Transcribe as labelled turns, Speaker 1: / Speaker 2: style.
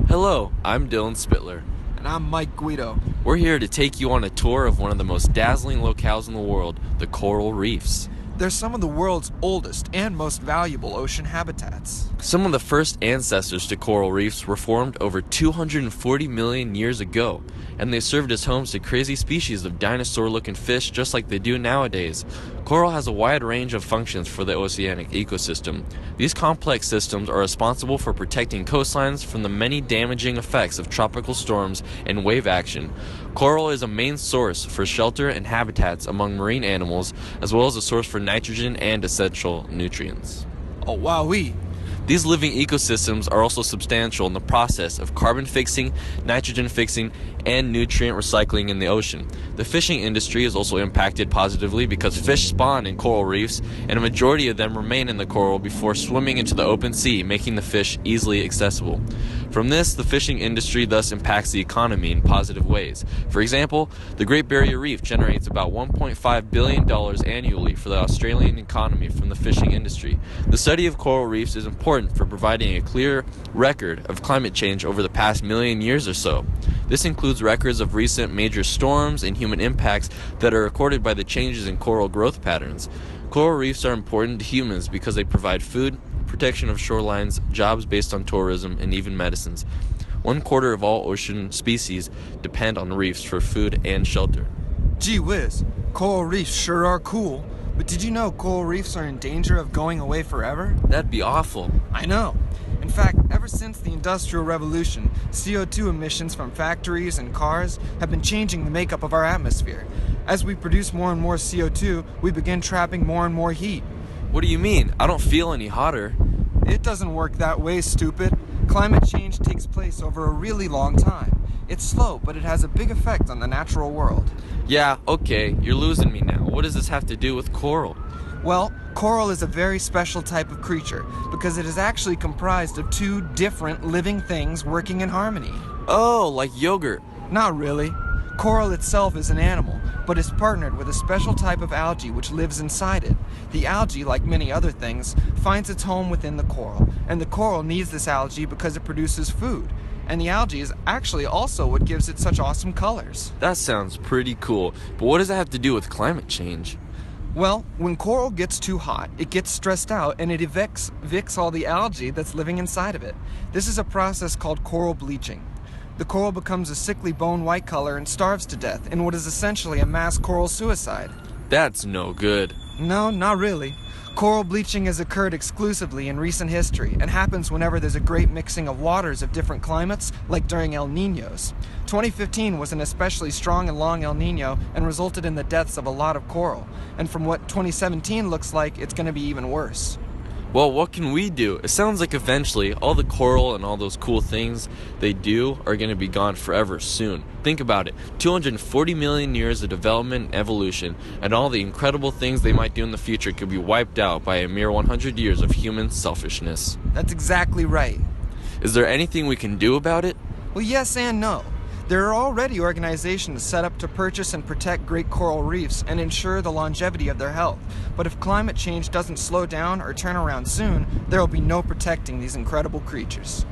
Speaker 1: Hello, I'm Dylan Spitler.
Speaker 2: And I'm Mike Guido.
Speaker 1: We're here to take you on a tour of one of the most dazzling locales in the world, the coral reefs.
Speaker 2: They're some of the world's oldest and most valuable ocean habitats.
Speaker 1: Some of the first ancestors to coral reefs were formed over 240 million years ago, and they served as homes to crazy species of dinosaur-looking fish just like they do nowadays. Coral has a wide range of functions for the oceanic ecosystem. These complex systems are responsible for protecting coastlines from the many damaging effects of tropical storms and wave action. Coral is a main source for shelter and habitats among marine animals, as well as a source for nitrogen and essential nutrients.
Speaker 2: Oh, wowee.
Speaker 1: These living ecosystems are also substantial in the process of carbon fixing, nitrogen fixing, and nutrient recycling in the ocean. The fishing industry is also impacted positively because fish spawn in coral reefs, and a majority of them remain in the coral before swimming into the open sea, making the fish easily accessible. From this, the fishing industry thus impacts the economy in positive ways. For example, the Great Barrier Reef generates about $1.5 billion annually for the Australian economy from the fishing industry. The study of coral reefs is important for providing a clear record of climate change over the past million years or so. This includes records of recent major storms and human impacts that are recorded by the changes in coral growth patterns. Coral reefs are important to humans because they provide food, protection of shorelines, jobs based on tourism, and even medicines. 1/4 of all ocean species depend on reefs for food and shelter.
Speaker 2: Gee whiz, coral reefs sure are cool. But did you know coral reefs are in danger of going away forever?
Speaker 1: That'd be awful.
Speaker 2: I know. In fact, ever since the Industrial Revolution, CO2 emissions from factories and cars have been changing the makeup of our atmosphere. As we produce more and more CO2, we begin trapping more and more heat.
Speaker 1: What do you mean? I don't feel any hotter.
Speaker 2: It doesn't work that way, stupid. Climate change takes place over a really long time. It's slow, but it has a big effect on the natural world.
Speaker 1: Yeah, okay, you're losing me now. What does this have to do with coral?
Speaker 2: Well, coral is a very special type of creature because it is actually comprised of two different living things working in harmony.
Speaker 1: Oh, like yogurt.
Speaker 2: Not really. Coral itself is an animal, but is partnered with a special type of algae which lives inside it. The algae, like many other things, finds its home within the coral, and the coral needs this algae because it produces food. And the algae is actually also what gives it such awesome colors.
Speaker 1: That sounds pretty cool, but what does that have to do with climate change?
Speaker 2: Well, when coral gets too hot, it gets stressed out and it evicts all the algae that's living inside of it. This is a process called coral bleaching. The coral becomes a sickly bone white color and starves to death in what is essentially a mass coral suicide.
Speaker 1: That's no good.
Speaker 2: No, not really. Coral bleaching has occurred exclusively in recent history and happens whenever there's a great mixing of waters of different climates, like during El Niños. 2015 was an especially strong and long El Niño and resulted in the deaths of a lot of coral. And from what 2017 looks like, it's going to be even worse.
Speaker 1: Well, what can we do? It sounds like eventually all the coral and all those cool things they do are going to be gone forever soon. Think about it. 240 million years of development and evolution, and all the incredible things they might do in the future could be wiped out by a mere 100 years of human selfishness.
Speaker 2: That's exactly right.
Speaker 1: Is there anything we can do about it?
Speaker 2: Well, yes and no. There are already organizations set up to purchase and protect great coral reefs and ensure the longevity of their health. But if climate change doesn't slow down or turn around soon, there will be no protecting these incredible creatures.